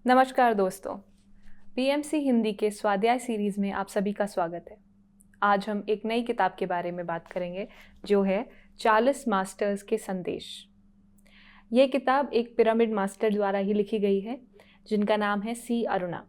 नमस्कार दोस्तों, पीएमसी हिंदी के स्वाध्याय सीरीज में आप सभी का स्वागत है। आज हम एक नई किताब के बारे में बात करेंगे जो है 40 मास्टर्स के संदेश। ये किताब एक पिरामिड मास्टर द्वारा ही लिखी गई है जिनका नाम है सी अरुणा।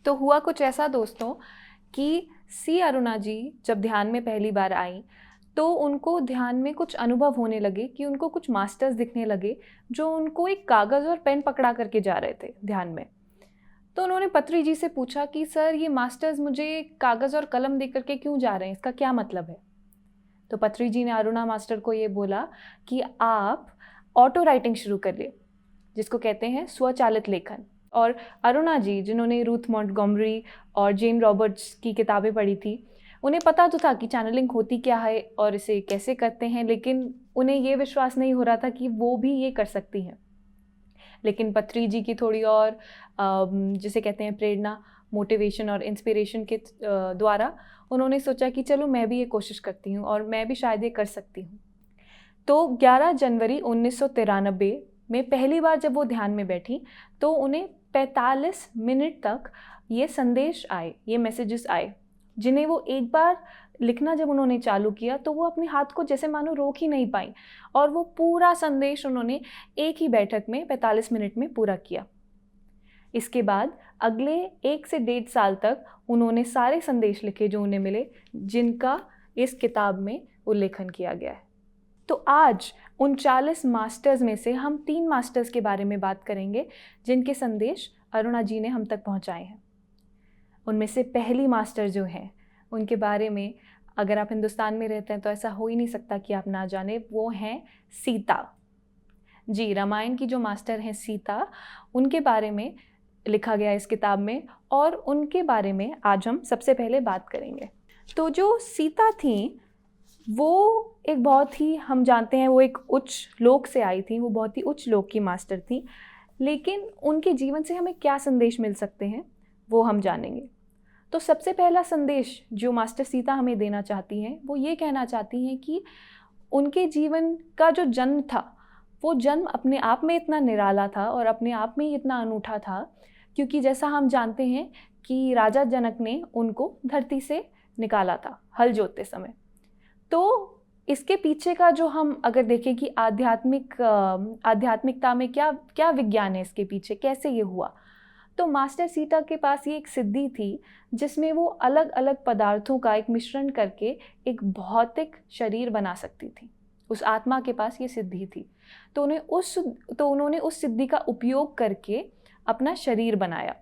तो हुआ कुछ ऐसा दोस्तों कि सी अरुणा जी जब ध्यान में पहली बार आई तो उनको ध्यान में कुछ अनुभव होने लगे कि उनको कुछ मास्टर्स दिखने लगे जो उनको एक कागज़ और पेन पकड़ा करके जा रहे थे ध्यान में। तो उन्होंने पत्री जी से पूछा कि सर ये मास्टर्स मुझे कागज़ और कलम दे करके क्यों जा रहे हैं, इसका क्या मतलब है। तो पत्री जी ने अरुणा मास्टर को ये बोला कि आप ऑटो राइटिंग शुरू करिए, जिसको कहते हैं स्वचालित लेखन। और अरुणा जी जिन्होंने रूथ मॉन्टगोमरी और जेन रॉबर्ट्स की किताबें पढ़ी थी, उन्हें पता तो था कि चैनलिंग होती क्या है और इसे कैसे करते हैं, लेकिन उन्हें ये विश्वास नहीं हो रहा था कि वो भी ये कर सकती हैं। लेकिन पत्री जी की थोड़ी और जिसे कहते हैं प्रेरणा, मोटिवेशन और इंस्पिरेशन के द्वारा उन्होंने सोचा कि चलो मैं भी ये कोशिश करती हूँ और मैं भी शायद ये कर सकती हूँ। तो 11 जनवरी 1993 में पहली बार जब वो ध्यान में बैठी तो उन्हें 45 मिनट तक ये संदेश आए, ये मैसेजेस आए, जिन्हें वो एक बार लिखना जब उन्होंने चालू किया तो वो अपने हाथ को जैसे मानो रोक ही नहीं पाई और वो पूरा संदेश उन्होंने एक ही बैठक में 45 मिनट में पूरा किया। इसके बाद अगले 1 से 1.5 साल तक उन्होंने सारे संदेश लिखे जो उन्हें मिले, जिनका इस किताब में उल्लेखन किया गया है। तो आज उन 40 मास्टर्स में से हम 3 मास्टर्स के बारे में बात करेंगे जिनके संदेश अरुणा जी ने हम तक पहुंचाए हैं। उनमें से पहली मास्टर जो हैं उनके बारे में अगर आप हिंदुस्तान में रहते हैं तो ऐसा हो ही नहीं सकता कि आप ना जाने, वो हैं सीता जी। रामायण की जो मास्टर हैं सीता, उनके बारे में लिखा गया इस किताब में और उनके बारे में आज हम सबसे पहले बात करेंगे। तो जो सीता थी वो एक बहुत ही, हम जानते हैं वो एक उच्च लोक से आई थी, वो बहुत ही उच्च लोक की मास्टर थी, लेकिन उनके जीवन से हमें क्या संदेश मिल सकते हैं वो हम जानेंगे। तो सबसे पहला संदेश जो मास्टर सीता हमें देना चाहती हैं वो ये कहना चाहती हैं कि उनके जीवन का जो जन्म था वो जन्म अपने आप में इतना निराला था और अपने आप में ही इतना अनूठा था, क्योंकि जैसा हम जानते हैं कि राजा जनक ने उनको धरती से निकाला था हल जोतते समय। तो इसके पीछे का जो हम अगर देखें कि आध्यात्मिकता में क्या क्या विज्ञान है इसके पीछे, कैसे ये हुआ, तो मास्टर सीता के पास ये एक सिद्धि थी जिसमें वो अलग अलग पदार्थों का एक मिश्रण करके एक भौतिक शरीर बना सकती थी। उस आत्मा के पास ये सिद्धि थी, तो उन्होंने उस सिद्धि का उपयोग करके अपना शरीर बनाया।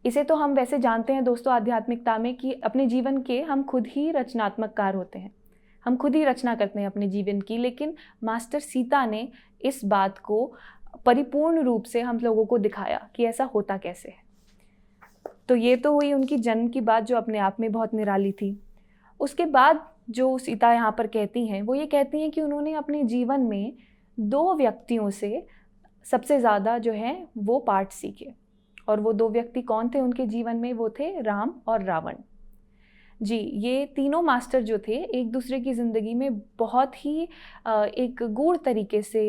इसे तो हम वैसे जानते हैं दोस्तों आध्यात्मिकता में कि अपने जीवन के हम खुद ही रचनात्मककार होते हैं, हम खुद ही रचना करते हैं अपने जीवन की, लेकिन मास्टर सीता ने इस बात को परिपूर्ण रूप से हम लोगों को दिखाया कि ऐसा होता कैसे है। तो ये तो हुई उनकी जन्म की बात जो अपने आप में बहुत निराली थी। उसके बाद जो सीता यहाँ पर कहती हैं वो ये कहती हैं कि उन्होंने अपने जीवन में 2 व्यक्तियों से सबसे ज़्यादा जो है वो पाठ सीखे, और वो 2 व्यक्ति कौन थे उनके जीवन में, वो थे राम और रावण जी। ये तीनों मास्टर जो थे एक दूसरे की ज़िंदगी में बहुत ही एक गूढ़ तरीके से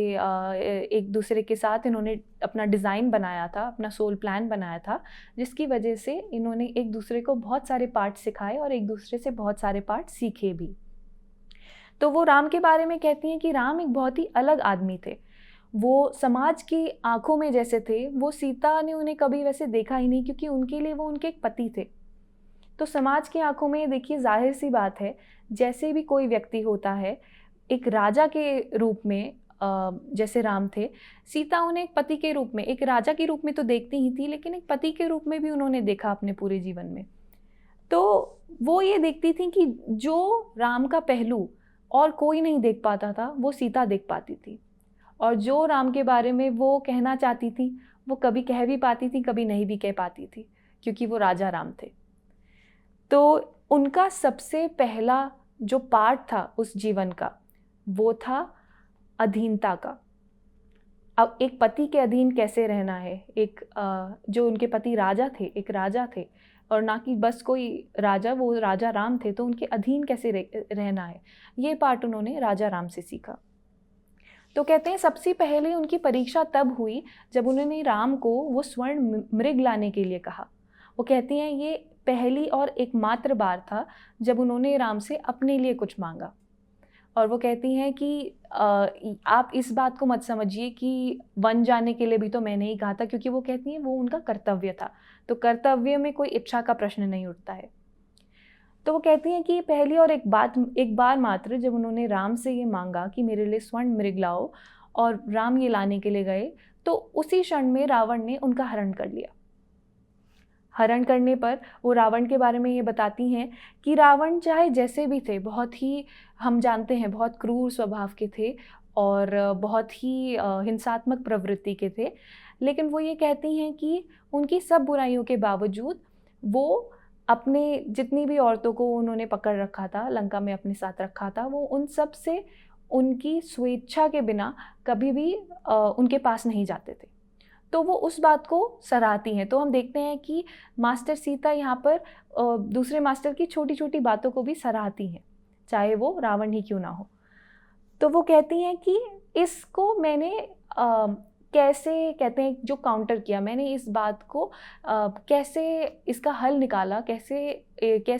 एक दूसरे के साथ इन्होंने अपना डिज़ाइन बनाया था, अपना सोल प्लान बनाया था, जिसकी वजह से इन्होंने एक दूसरे को बहुत सारे पार्ट सिखाए और एक दूसरे से बहुत सारे पार्ट सीखे भी। तो वो राम के बारे में कहती हैं कि राम एक बहुत ही अलग आदमी थे, वो समाज की आंखों में जैसे थे, वो सीता ने उन्हें कभी वैसे देखा ही नहीं क्योंकि उनके लिए वो उनके एक पति थे। तो समाज की आंखों में देखिए जाहिर सी बात है, जैसे भी कोई व्यक्ति होता है एक राजा के रूप में, जैसे राम थे, सीता उन्हें एक पति के रूप में, एक राजा के रूप में तो देखती ही थी, लेकिन एक पति के रूप में भी उन्होंने देखा अपने पूरे जीवन में। तो वो ये देखती थी कि जो राम का पहलू और कोई नहीं देख पाता था वो सीता देख पाती थी, और जो राम के बारे में वो कहना चाहती थी वो कभी कह भी पाती थी, कभी नहीं भी कह पाती थी, क्योंकि वो राजा राम थे। तो उनका सबसे पहला जो पार्ट था उस जीवन का वो था अधीनता का। अब एक पति के अधीन कैसे रहना है, एक जो उनके पति राजा थे, एक राजा थे, और ना कि बस कोई राजा, वो राजा राम थे, तो उनके अधीन कैसे रहना है, ये पार्ट उन्होंने राजा राम से सीखा। तो कहते हैं सबसे पहले उनकी परीक्षा तब हुई जब उन्होंने राम को वो स्वर्ण मृग लाने के लिए कहा। वो कहती हैं ये पहली और एकमात्र बार था जब उन्होंने राम से अपने लिए कुछ मांगा। और वो कहती हैं कि आप इस बात को मत समझिए कि वन जाने के लिए भी तो मैंने ही कहा था, क्योंकि वो कहती हैं वो उनका कर्तव्य था, तो कर्तव्य में कोई इच्छा का प्रश्न नहीं उठता है। तो वो कहती हैं कि पहली और एक बार मात्र जब उन्होंने राम से ये मांगा कि मेरे लिए स्वर्ण मृग लाओ, और राम ये लाने के लिए गए, तो उसी क्षण में रावण ने उनका हरण कर लिया। हरण करने पर वो रावण के बारे में ये बताती हैं कि रावण चाहे जैसे भी थे, बहुत ही, हम जानते हैं, बहुत क्रूर स्वभाव के थे और बहुत ही हिंसात्मक प्रवृत्ति के थे, लेकिन वो ये कहती हैं कि उनकी सब बुराइयों के बावजूद वो अपने जितनी भी औरतों को उन्होंने पकड़ रखा था, लंका में अपने साथ रखा था, वो उन सब से उनकी स्वेच्छा के बिना कभी भी उनके पास नहीं जाते थे। तो वो उस बात को सराहती हैं। तो हम देखते हैं कि मास्टर सीता यहाँ पर दूसरे मास्टर की छोटी छोटी बातों को भी सराहती हैं, चाहे वो रावण ही क्यों ना हो। तो वो कहती हैं कि इसको मैंने कैसे, कहते हैं जो काउंटर किया, मैंने इस बात को कैसे इसका हल निकाला, कैसे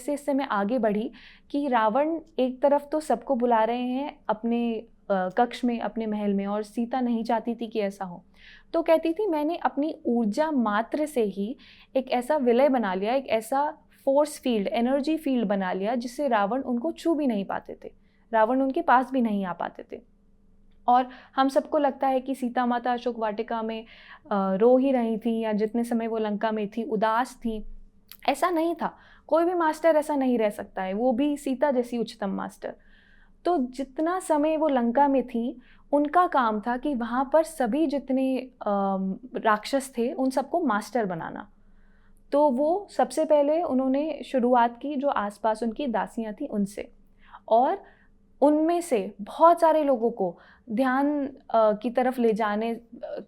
इससे मैं आगे बढ़ी कि रावण एक तरफ तो सबको बुला रहे हैं अपने कक्ष में, अपने महल में, और सीता नहीं चाहती थी कि ऐसा हो। तो कहती थी मैंने अपनी ऊर्जा मात्र से ही एक ऐसा विलय बना लिया, एक ऐसा फोर्स फील्ड, एनर्जी फील्ड बना लिया जिससे रावण उनको छू भी नहीं पाते थे, रावण उनके पास भी नहीं आ पाते थे। और हम सबको लगता है कि सीता माता अशोक वाटिका में रो ही रही थी, या जितने समय वो लंका में थी उदास थी। ऐसा नहीं था, कोई भी मास्टर ऐसा नहीं रह सकता है, वो भी सीता जैसी उच्चतम मास्टर। तो जितना समय वो लंका में थी, उनका काम था कि वहाँ पर सभी जितने राक्षस थे उन सबको मास्टर बनाना। तो वो सबसे पहले उन्होंने शुरुआत की जो आसपास उनकी दासियाँ थी उनसे, और उनमें से बहुत सारे लोगों को ध्यान की तरफ ले जाने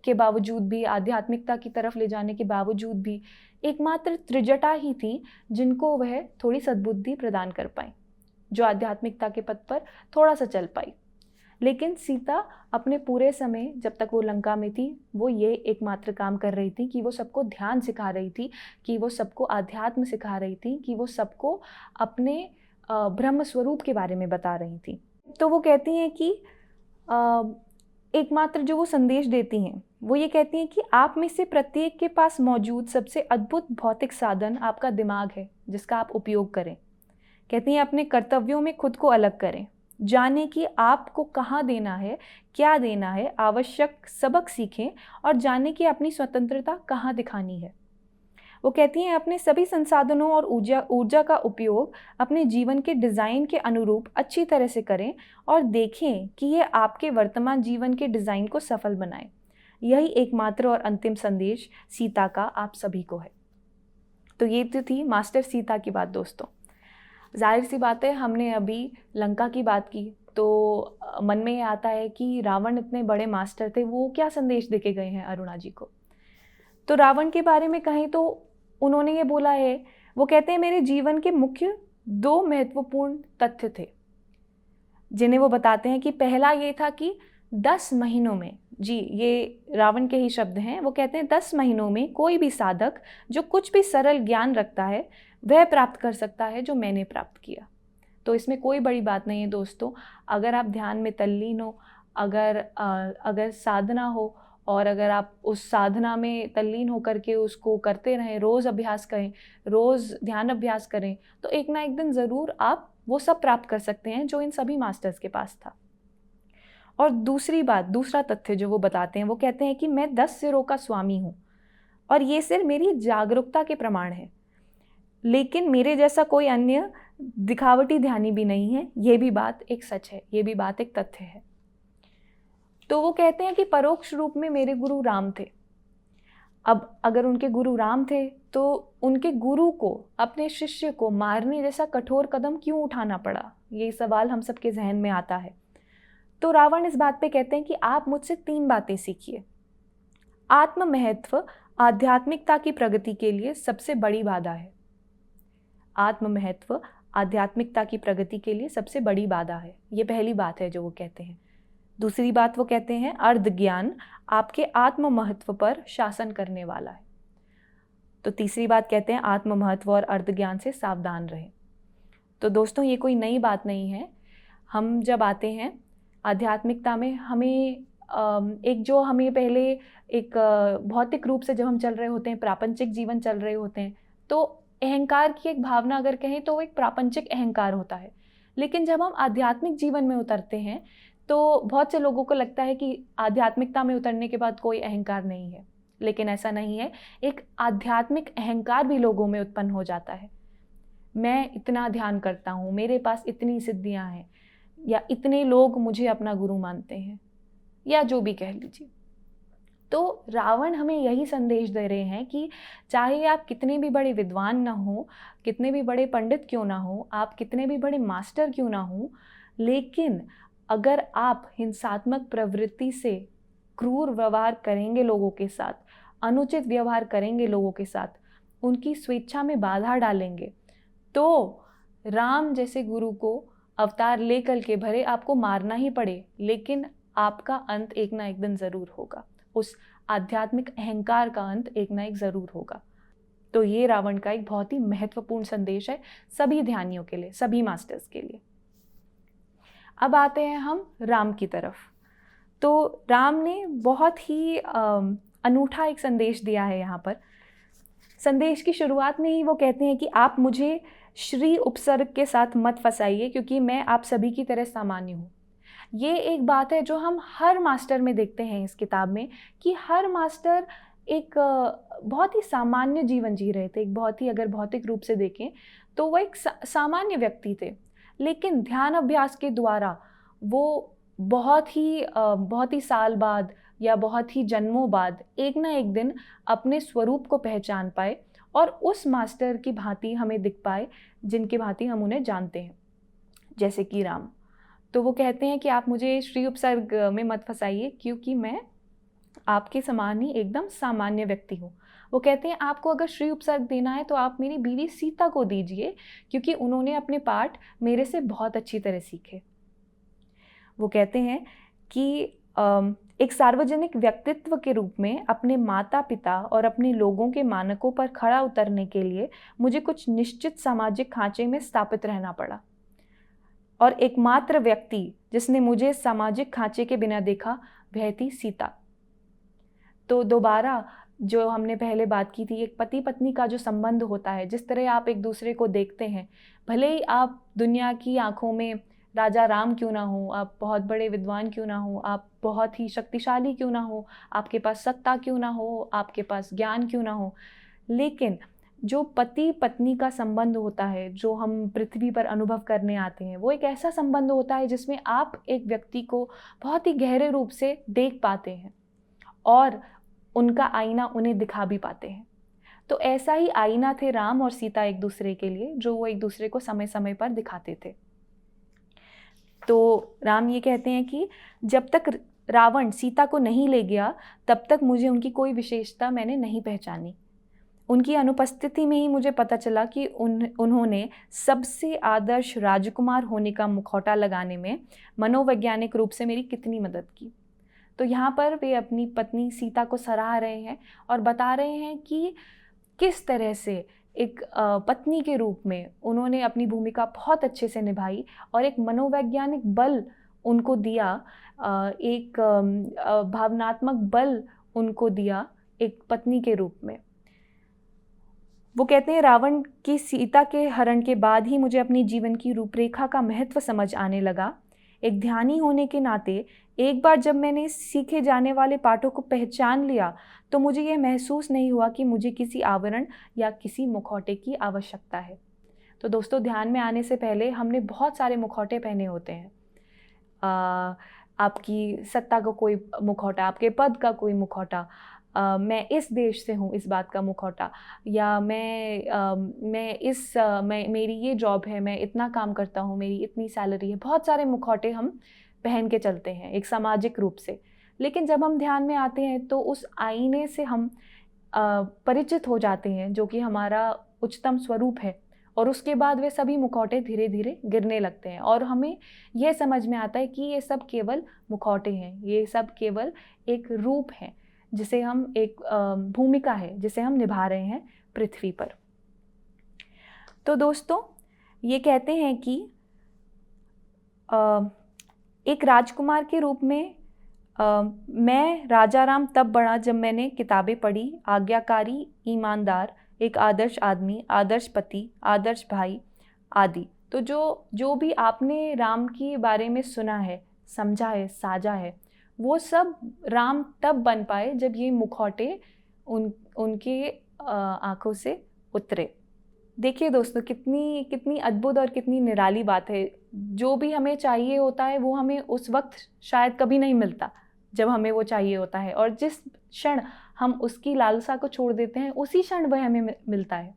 के बावजूद भी, आध्यात्मिकता की तरफ ले जाने के बावजूद भी, एकमात्र त्रिजटा ही थी जिनको वह थोड़ी सद्बुद्धि प्रदान कर पाई, जो आध्यात्मिकता के पथ पर थोड़ा सा चल पाई। लेकिन सीता अपने पूरे समय जब तक वो लंका में थी, वो ये एकमात्र काम कर रही थी कि वो सबको ध्यान सिखा रही थी, कि वो सबको आध्यात्म सिखा रही थी, कि वो सबको अपने ब्रह्म स्वरूप के बारे में बता रही थी। तो वो कहती हैं कि एकमात्र जो वो संदेश देती हैं वो ये कहती हैं कि आप में से प्रत्येक के पास मौजूद सबसे अद्भुत भौतिक साधन आपका दिमाग है, जिसका आप उपयोग करें। कहती हैं अपने कर्तव्यों में खुद को अलग करें, जाने कि आपको कहाँ देना है, क्या देना है, आवश्यक सबक सीखें, और जाने कि अपनी स्वतंत्रता कहाँ दिखानी है। वो कहती हैं अपने सभी संसाधनों और ऊर्जा का उपयोग अपने जीवन के डिज़ाइन के अनुरूप अच्छी तरह से करें, और देखें कि यह आपके वर्तमान जीवन के डिज़ाइन को सफल बनाए। यही एकमात्र और अंतिम संदेश सीता का आप सभी को है। तो ये तो थी मास्टर सीता की बात दोस्तों। जाहिर सी बात है, हमने अभी लंका की बात की, तो मन में ये आता है कि रावण इतने बड़े मास्टर थे, वो क्या संदेश देके गए हैं अरुणा जी को। तो रावण के बारे में कहें तो उन्होंने ये बोला है, वो कहते हैं मेरे जीवन के मुख्य 2 महत्वपूर्ण तथ्य थे, जिन्हें वो बताते हैं कि पहला ये था कि 10 महीनों में, जी ये रावण के ही शब्द हैं, वो कहते हैं 10 महीनों में कोई भी साधक जो कुछ भी सरल ज्ञान रखता है वह प्राप्त कर सकता है जो मैंने प्राप्त किया। तो इसमें कोई बड़ी बात नहीं है दोस्तों। अगर आप ध्यान में तल्लीन हो, अगर साधना हो, और अगर आप उस साधना में तल्लीन होकर के उसको करते रहें, रोज़ अभ्यास करें, रोज़ ध्यान अभ्यास करें, तो एक ना एक दिन ज़रूर आप वो सब प्राप्त कर सकते हैं जो इन सभी मास्टर्स के पास था। और दूसरी बात, दूसरा तथ्य जो वो बताते हैं, वो कहते हैं कि मैं 10 सिरों का स्वामी हूँ, और ये सिर मेरी जागरूकता के प्रमाण है, लेकिन मेरे जैसा कोई अन्य दिखावटी ध्यानी भी नहीं है। ये भी बात एक सच है, ये भी बात एक तथ्य है। तो वो कहते हैं कि परोक्ष रूप में मेरे गुरु राम थे। अब अगर उनके गुरु राम थे, तो उनके गुरु को, अपने शिष्य को मारने जैसा कठोर कदम क्यों उठाना पड़ा, ये सवाल हम सबके जहन में आता है। तो रावण इस बात पे कहते हैं कि आप मुझसे 3 बातें सीखिए। आत्म महत्व आध्यात्मिकता की प्रगति के लिए सबसे बड़ी बाधा है। आत्म महत्व आध्यात्मिकता की प्रगति के लिए सबसे बड़ी बाधा है, ये पहली बात है जो वो कहते हैं। दूसरी बात वो कहते हैं, अर्ध ज्ञान आपके आत्म महत्व पर शासन करने वाला है। तो तीसरी बात कहते हैं, आत्म महत्व और अर्ध ज्ञान से सावधान रहें। तो दोस्तों, ये कोई नई बात नहीं है। हम जब आते हैं आध्यात्मिकता में, हमें एक जो हमें पहले एक भौतिक रूप से जब हम चल रहे होते हैं, प्रापंचिक जीवन चल रहे होते हैं, तो अहंकार की एक भावना अगर कहें तो वो एक प्रापंचिक अहंकार होता है। लेकिन जब हम आध्यात्मिक जीवन में उतरते हैं तो बहुत से लोगों को लगता है कि आध्यात्मिकता में उतरने के बाद कोई अहंकार नहीं है, लेकिन ऐसा नहीं है। एक आध्यात्मिक अहंकार भी लोगों में उत्पन्न हो जाता है। मैं इतना ध्यान करता हूँ, मेरे पास इतनी सिद्धियाँ हैं, या इतने लोग मुझे अपना गुरु मानते हैं, या जो भी कह लीजिए। तो रावण हमें यही संदेश दे रहे हैं कि चाहे आप कितने भी बड़े विद्वान ना हो, कितने भी बड़े पंडित क्यों ना हो, आप कितने भी बड़े मास्टर क्यों ना हो, लेकिन अगर आप हिंसात्मक प्रवृत्ति से क्रूर व्यवहार करेंगे लोगों के साथ, अनुचित व्यवहार करेंगे लोगों के साथ, उनकी स्वेच्छा में बाधा डालेंगे, तो राम जैसे गुरु को अवतार लेकर के भरे आपको मारना ही पड़े, लेकिन आपका अंत एक ना एक दिन ज़रूर होगा। उस आध्यात्मिक अहंकार का अंत एक ना एक ज़रूर होगा। तो ये रावण का एक बहुत ही महत्वपूर्ण संदेश है सभी ध्यानियों के लिए, सभी मास्टर्स के लिए। अब आते हैं हम राम की तरफ। तो राम ने बहुत ही अनूठा एक संदेश दिया है यहाँ पर। संदेश की शुरुआत में ही वो कहते हैं कि आप मुझे श्री उपसर्ग के साथ मत फंसाइए, क्योंकि मैं आप सभी की तरह सामान्य हूँ। ये एक बात है जो हम हर मास्टर में देखते हैं इस किताब में, कि हर मास्टर एक बहुत ही सामान्य जीवन जी रहे थे। एक बहुत ही, अगर भौतिक रूप से देखें तो वो एक सामान्य व्यक्ति थे, लेकिन ध्यान अभ्यास के द्वारा वो बहुत ही साल बाद या बहुत ही जन्मों बाद एक ना एक दिन अपने स्वरूप को पहचान पाए और उस मास्टर की भांति हमें दिख पाए जिनकी भांति हम उन्हें जानते हैं, जैसे कि राम। तो वो कहते हैं कि आप मुझे श्री उपसर्ग में मत फंसाइए, क्योंकि मैं आपके समान ही एकदम सामान्य व्यक्ति हूँ। वो कहते हैं आपको अगर श्री उपसर्ग देना है तो आप मेरी बीवी सीता को दीजिए, क्योंकि उन्होंने अपने पाठ मेरे से बहुत अच्छी तरह सीखे। वो कहते हैं कि एक सार्वजनिक व्यक्तित्व के रूप में अपने माता पिता और अपने लोगों के मानकों पर खड़ा उतरने के लिए मुझे कुछ निश्चित सामाजिक खांचे में स्थापित रहना पड़ा, और एकमात्र व्यक्ति जिसने मुझे सामाजिक खांचे के बिना देखा वह थी सीता। तो दोबारा जो हमने पहले बात की थी, एक पति पत्नी का जो संबंध होता है, जिस तरह आप एक दूसरे को देखते हैं, भले ही आप दुनिया की आंखों में राजा राम क्यों ना हो, आप बहुत बड़े विद्वान क्यों ना हो, आप बहुत ही शक्तिशाली क्यों ना हो, आपके पास सत्ता क्यों ना हो, आपके पास ज्ञान क्यों ना हो, लेकिन जो पति पत्नी का संबंध होता है जो हम पृथ्वी पर अनुभव करने आते हैं, वो एक ऐसा संबंध होता है जिसमें आप एक व्यक्ति को बहुत ही गहरे रूप से देख पाते हैं और उनका आईना उन्हें दिखा भी पाते हैं। तो ऐसा ही आईना थे राम और सीता एक दूसरे के लिए, जो वो एक दूसरे को समय समय पर दिखाते थे। तो राम ये कहते हैं कि जब तक रावण सीता को नहीं ले गया, तब तक मुझे उनकी कोई विशेषता मैंने नहीं पहचानी। उनकी अनुपस्थिति में ही मुझे पता चला कि उन्होंने सबसे आदर्श राजकुमार होने का मुखौटा लगाने में मनोवैज्ञानिक रूप से मेरी कितनी मदद की। तो यहाँ पर वे अपनी पत्नी सीता को सराह रहे हैं और बता रहे हैं कि किस तरह से एक पत्नी के रूप में उन्होंने अपनी भूमिका बहुत अच्छे से निभाई और एक मनोवैज्ञानिक बल उनको दिया, एक भावनात्मक बल उनको दिया एक पत्नी के रूप में। वो कहते हैं रावण की सीता के हरण के बाद ही मुझे अपने जीवन की रूपरेखा का महत्व समझ आने लगा। एक ध्यानी होने के नाते एक बार जब मैंने सीखे जाने वाले पाठों को पहचान लिया तो मुझे यह महसूस नहीं हुआ कि मुझे किसी आवरण या किसी मुखौटे की आवश्यकता है। तो दोस्तों, ध्यान में आने से पहले हमने बहुत सारे मुखौटे पहने होते हैं। आपकी सत्ता का कोई मुखौटा, आपके पद का कोई मुखौटा, मैं इस देश से हूँ इस बात का मुखौटा, या मेरी ये जॉब है, मैं इतना काम करता हूँ, मेरी इतनी सैलरी है। बहुत सारे मुखौटे हम पहन के चलते हैं एक सामाजिक रूप से, लेकिन जब हम ध्यान में आते हैं तो उस आईने से हम परिचित हो जाते हैं, जो कि हमारा उच्चतम स्वरूप है, और उसके बाद वे सभी मुखौटे धीरे धीरे गिरने लगते हैं और हमें यह समझ में आता है कि ये सब केवल मुखौटे हैं, ये सब केवल एक रूप है जिसे हम एक भूमिका है जिसे हम निभा रहे हैं पृथ्वी पर। तो दोस्तों, ये कहते हैं कि एक राजकुमार के रूप में मैं राजा राम तब बढ़ा जब मैंने किताबें पढ़ी, आज्ञाकारी, ईमानदार, एक आदर्श आदमी, आदर्श पति, आदर्श भाई आदि। तो जो भी आपने राम के बारे में सुना है, समझा है, साझा है, वो सब राम तब बन पाए जब ये मुखौटे उनके आंखों से उतरे। देखिए दोस्तों, कितनी अद्भुत और कितनी निराली बात है। जो भी हमें चाहिए होता है वो हमें उस वक्त शायद कभी नहीं मिलता जब हमें वो चाहिए होता है, और जिस क्षण हम उसकी लालसा को छोड़ देते हैं उसी क्षण वह हमें मिलता है।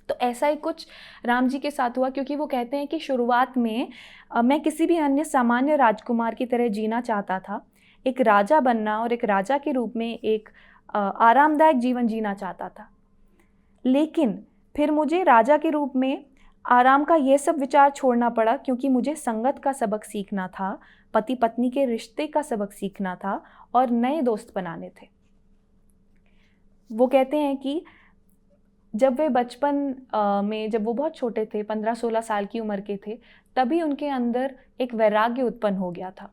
तो ऐसा ही कुछ राम जी के साथ हुआ, क्योंकि वो कहते हैं कि शुरुआत में मैं किसी भी अन्य सामान्य राजकुमार की तरह जीना चाहता था, एक राजा बनना और एक राजा के रूप में एक आरामदायक जीवन जीना चाहता था। लेकिन फिर मुझे राजा के रूप में आराम का यह सब विचार छोड़ना पड़ा, क्योंकि मुझे संगत का सबक सीखना था, पति पत्नी के रिश्ते का सबक सीखना था और नए दोस्त बनाने थे। वो कहते हैं कि जब वे बचपन में, जब वो बहुत छोटे थे, 15-16 साल की उम्र के थे, तभी उनके अंदर एक वैराग्य उत्पन्न हो गया था,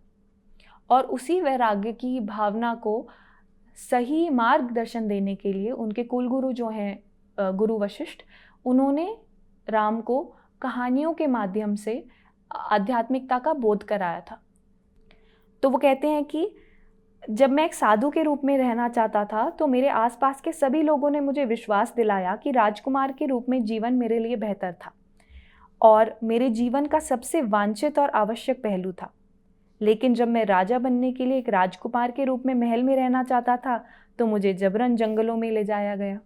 और उसी वैराग्य की भावना को सही मार्गदर्शन देने के लिए उनके कुलगुरु जो हैं गुरु वशिष्ठ, उन्होंने राम को कहानियों के माध्यम से आध्यात्मिकता का बोध कराया था। तो वो कहते हैं कि जब मैं एक साधु के रूप में रहना चाहता था तो मेरे आसपास के सभी लोगों ने मुझे विश्वास दिलाया कि राजकुमार के रूप में जीवन मेरे लिए बेहतर था और मेरे जीवन का सबसे वांछित और आवश्यक पहलू था। लेकिन जब मैं राजा बनने के लिए एक राजकुमार के रूप में महल में रहना चाहता था तो मुझे जबरन जंगलों में ले जाया गया।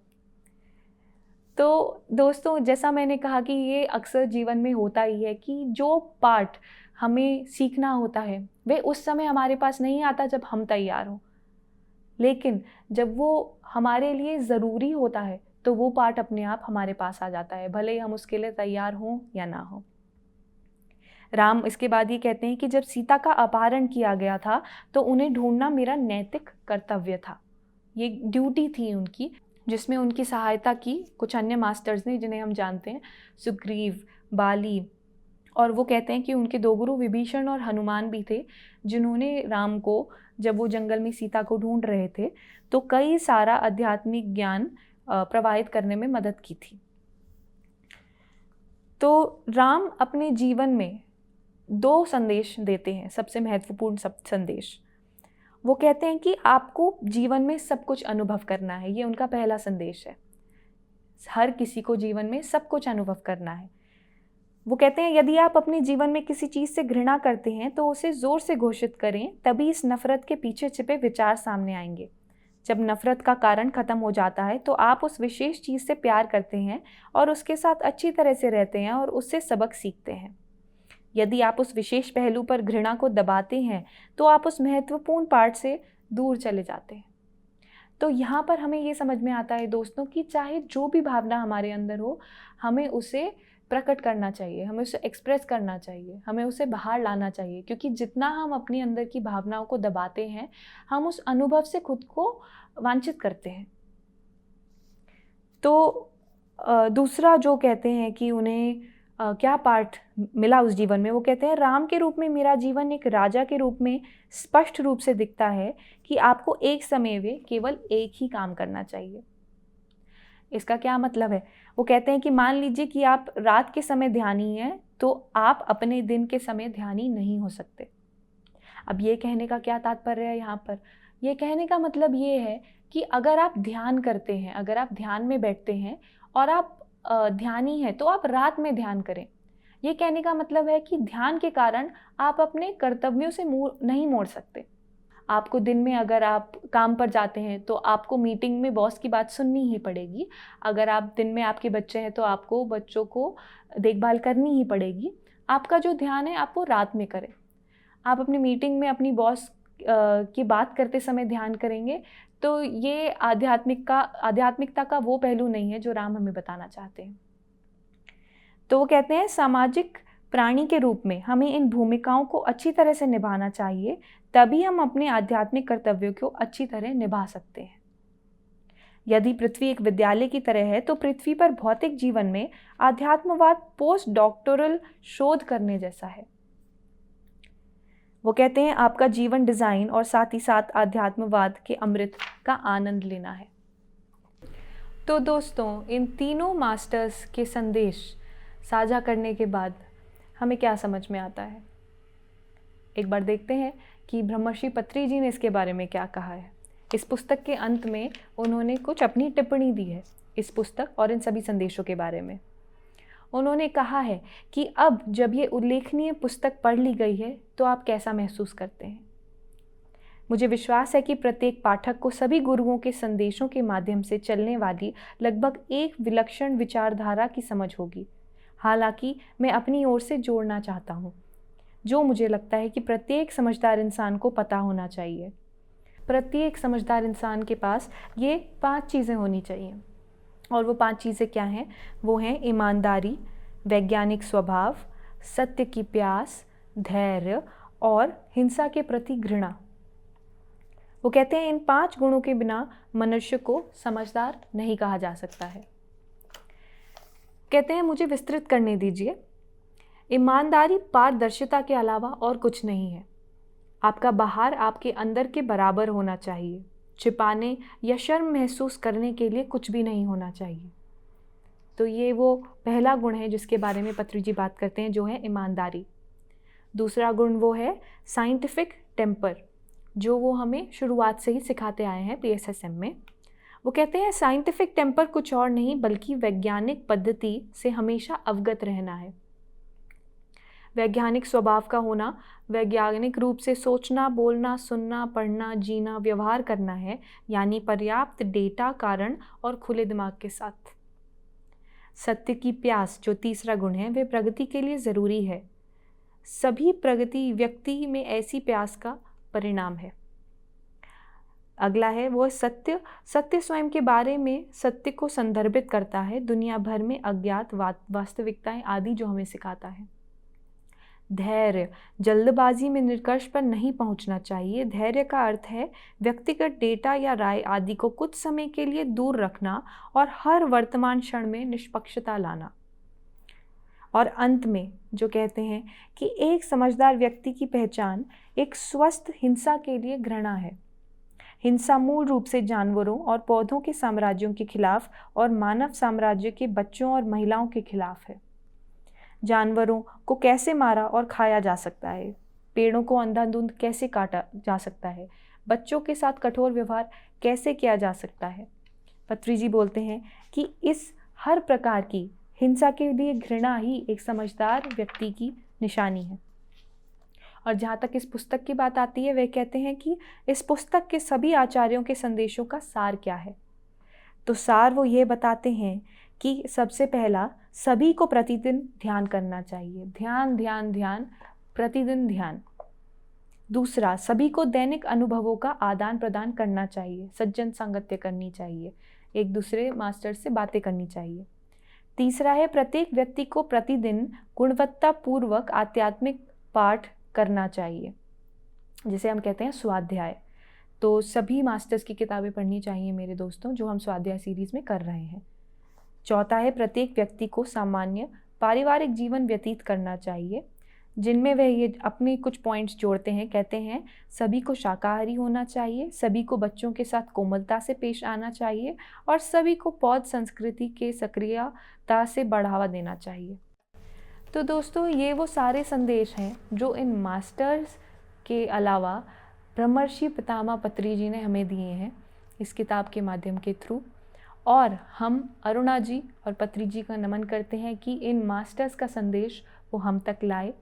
तो दोस्तों, जैसा मैंने कहा कि ये अक्सर जीवन में होता ही है कि जो पाठ हमें सीखना होता है वे उस समय हमारे पास नहीं आता जब हम तैयार हों, लेकिन जब वो हमारे लिए ज़रूरी होता है तो वो पाठ अपने आप हमारे पास आ जाता है, भले ही हम उसके लिए तैयार हों या ना हो। राम इसके बाद ये कहते हैं कि जब सीता का अपहरण किया गया था तो उन्हें ढूंढना मेरा नैतिक कर्तव्य था। ये ड्यूटी थी उनकी, जिसमें उनकी सहायता की कुछ अन्य मास्टर्स ने, जिन्हें हम जानते हैं, सुग्रीव, बाली, और वो कहते हैं कि उनके दो गुरु विभीषण और हनुमान भी थे, जिन्होंने राम को, जब वो जंगल में सीता को ढूंढ रहे थे, तो कई सारा आध्यात्मिक ज्ञान प्रवाहित करने में मदद की थी। तो राम अपने जीवन में 2 संदेश देते हैं, सबसे महत्वपूर्ण संदेश। वो कहते हैं कि आपको जीवन में सब कुछ अनुभव करना है, ये उनका पहला संदेश है। हर किसी को जीवन में सब कुछ अनुभव करना है। वो कहते हैं यदि आप अपने जीवन में किसी चीज़ से घृणा करते हैं तो उसे ज़ोर से घोषित करें, तभी इस नफ़रत के पीछे छिपे विचार सामने आएंगे। जब नफ़रत का कारण ख़त्म हो जाता है तो आप उस विशेष चीज़ से प्यार करते हैं और उसके साथ अच्छी तरह से रहते हैं और उससे सबक सीखते हैं। यदि आप उस विशेष पहलू पर घृणा को दबाते हैं तो आप उस महत्वपूर्ण पार्ट से दूर चले जाते हैं। तो यहाँ पर हमें ये समझ में आता है दोस्तों कि चाहे जो भी भावना हमारे अंदर हो, हमें उसे प्रकट करना चाहिए, हमें उसे एक्सप्रेस करना चाहिए, हमें उसे बाहर लाना चाहिए, क्योंकि जितना हम अपने अंदर की भावनाओं को दबाते हैं, हम उस अनुभव से खुद को वांछित करते हैं। तो दूसरा जो कहते हैं कि उन्हें क्या पाठ मिला उस जीवन में, वो कहते हैं राम के रूप में मेरा जीवन एक राजा के रूप में स्पष्ट रूप से दिखता है कि आपको एक समय में केवल एक ही काम करना चाहिए। इसका क्या मतलब है? वो कहते हैं कि मान लीजिए कि आप रात के समय ध्यानी हैं तो आप अपने दिन के समय ध्यानी नहीं हो सकते। अब ये कहने का क्या तात्पर्य है यहाँ पर? ये कहने का मतलब ये है कि अगर आप ध्यान करते हैं, अगर आप ध्यान में बैठते हैं और आप ध्यानी हैं तो आप रात में ध्यान करें। ये कहने का मतलब है कि ध्यान के कारण आप अपने कर्तव्यों से मुँह नहीं मोड़ सकते। आपको दिन में अगर आप काम पर जाते हैं तो आपको मीटिंग में बॉस की बात सुननी ही पड़ेगी। अगर आप दिन में आपके बच्चे हैं तो आपको बच्चों को देखभाल करनी ही पड़ेगी। आपका जो ध्यान है आप वो रात में करें। आप अपनी मीटिंग में अपनी बॉस की बात करते समय ध्यान करेंगे तो ये आध्यात्मिकता का वो पहलू नहीं है जो राम हमें बताना चाहते हैं। तो वो कहते हैं सामाजिक प्राणी के रूप में हमें इन भूमिकाओं को अच्छी तरह से निभाना चाहिए, तभी हम अपने आध्यात्मिक कर्तव्यों को अच्छी तरह निभा सकते हैं। यदि पृथ्वी एक विद्यालय की तरह है तो पृथ्वी पर भौतिक जीवन में आध्यात्मवाद पोस्ट डॉक्टोरल शोध करने जैसा है। वो कहते हैं आपका जीवन डिजाइन और साथ ही साथ आध्यात्मवाद के अमृत का आनंद लेना है। तो दोस्तों, इन तीनों मास्टर्स के संदेश साझा करने के बाद हमें क्या समझ में आता है, एक बार देखते हैं कि ब्रह्मर्षि पत्री जी ने इसके बारे में क्या कहा है। इस पुस्तक के अंत में उन्होंने कुछ अपनी टिप्पणी दी है इस पुस्तक और इन सभी संदेशों के बारे में। उन्होंने कहा है कि अब जब ये उल्लेखनीय पुस्तक पढ़ ली गई है तो आप कैसा महसूस करते हैं। मुझे विश्वास है कि प्रत्येक पाठक को सभी गुरुओं के संदेशों के माध्यम से चलने वाली लगभग एक विलक्षण विचारधारा की समझ होगी। हालांकि मैं अपनी ओर से जोड़ना चाहता हूँ जो मुझे लगता है कि प्रत्येक समझदार इंसान को पता होना चाहिए। प्रत्येक समझदार इंसान के पास ये 5 चीज़ें होनी चाहिए, और वो 5 चीज़ें क्या हैं? वो हैं ईमानदारी, वैज्ञानिक स्वभाव, सत्य की प्यास, धैर्य और हिंसा के प्रति घृणा। वो कहते हैं इन 5 गुणों के बिना मनुष्य को समझदार नहीं कहा जा सकता है। कहते हैं मुझे विस्तृत करने दीजिए। ईमानदारी पारदर्शिता के अलावा और कुछ नहीं है। आपका बाहर आपके अंदर के बराबर होना चाहिए। छिपाने या शर्म महसूस करने के लिए कुछ भी नहीं होना चाहिए। तो ये वो पहला गुण है जिसके बारे में पत्री जी बात करते हैं, जो है ईमानदारी। दूसरा गुण वो है साइंटिफिक टेम्पर, जो वो हमें शुरुआत से ही सिखाते आए हैं PSSM में। वो कहते हैं साइंटिफिक टेम्पर कुछ और नहीं बल्कि वैज्ञानिक पद्धति से हमेशा अवगत रहना है। वैज्ञानिक स्वभाव का होना वैज्ञानिक रूप से सोचना, बोलना, सुनना, पढ़ना, जीना, व्यवहार करना है, यानी पर्याप्त डेटा, कारण और खुले दिमाग के साथ। सत्य की प्यास जो तीसरा गुण है वह प्रगति के लिए ज़रूरी है। सभी प्रगति व्यक्ति में ऐसी प्यास का परिणाम है। अगला है वो सत्य। सत्य स्वयं के बारे में सत्य को संदर्भित करता है, दुनिया भर में अज्ञात वास्तविकताएं आदि जो हमें सिखाता है। धैर्य, जल्दबाजी में निष्कर्ष पर नहीं पहुंचना चाहिए। धैर्य का अर्थ है व्यक्तिगत डेटा या राय आदि को कुछ समय के लिए दूर रखना और हर वर्तमान क्षण में निष्पक्षता लाना। और अंत में जो कहते हैं कि एक समझदार व्यक्ति की पहचान एक स्वस्थ हिंसा के लिए घृणा है। हिंसा मूल रूप से जानवरों और पौधों के साम्राज्यों के खिलाफ और मानव साम्राज्य के बच्चों और महिलाओं के खिलाफ है। जानवरों को कैसे मारा और खाया जा सकता है, पेड़ों को अंधाधुंध कैसे काटा जा सकता है, बच्चों के साथ कठोर व्यवहार कैसे किया जा सकता है। पत्री जी बोलते हैं कि इस हर प्रकार की हिंसा के लिए घृणा ही एक समझदार व्यक्ति की निशानी है। और जहाँ तक इस पुस्तक की बात आती है, वे कहते हैं कि इस पुस्तक के सभी आचार्यों के संदेशों का सार क्या है। तो सार वो ये बताते हैं कि सबसे पहला, सभी को प्रतिदिन ध्यान करना चाहिए। ध्यान ध्यान ध्यान, प्रतिदिन ध्यान। दूसरा, सभी को दैनिक अनुभवों का आदान प्रदान करना चाहिए। सज्जन संगत्य करनी चाहिए, एक दूसरे मास्टर से बातें करनी चाहिए। तीसरा है प्रत्येक व्यक्ति को प्रतिदिन गुणवत्तापूर्वक आध्यात्मिक पाठ करना चाहिए, जिसे हम कहते हैं स्वाध्याय। तो सभी मास्टर्स की किताबें पढ़नी चाहिए मेरे दोस्तों, जो हम स्वाध्याय सीरीज़ में कर रहे हैं। चौथा है प्रत्येक व्यक्ति को सामान्य पारिवारिक जीवन व्यतीत करना चाहिए, जिनमें वह ये अपने कुछ पॉइंट्स जोड़ते हैं। कहते हैं सभी को शाकाहारी होना चाहिए, सभी को बच्चों के साथ कोमलता से पेश आना चाहिए और सभी को पौध संस्कृति के सक्रियता से बढ़ावा देना चाहिए। तो दोस्तों, ये वो सारे संदेश हैं जो इन मास्टर्स के अलावा ब्रह्मर्षि पितामह पत्री जी ने हमें दिए हैं इस किताब के माध्यम के थ्रू। और हम अरुणा जी और पत्री जी का नमन करते हैं कि इन मास्टर्स का संदेश वो हम तक लाए,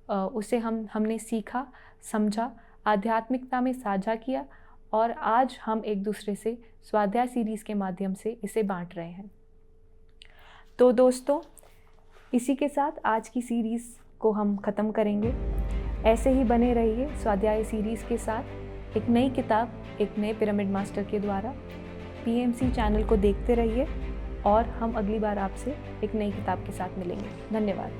उसे हमने सीखा, समझा, आध्यात्मिकता में साझा किया और आज हम एक दूसरे से स्वाध्याय सीरीज़ के माध्यम से इसे बांट रहे हैं। तो दोस्तों, इसी के साथ आज की सीरीज़ को हम ख़त्म करेंगे। ऐसे ही बने रहिए स्वाध्याय सीरीज़ के साथ, एक नई किताब एक नए पिरामिड मास्टर के द्वारा। PMC चैनल को देखते रहिए और हम अगली बार आपसे एक नई किताब के साथ मिलेंगे। धन्यवाद।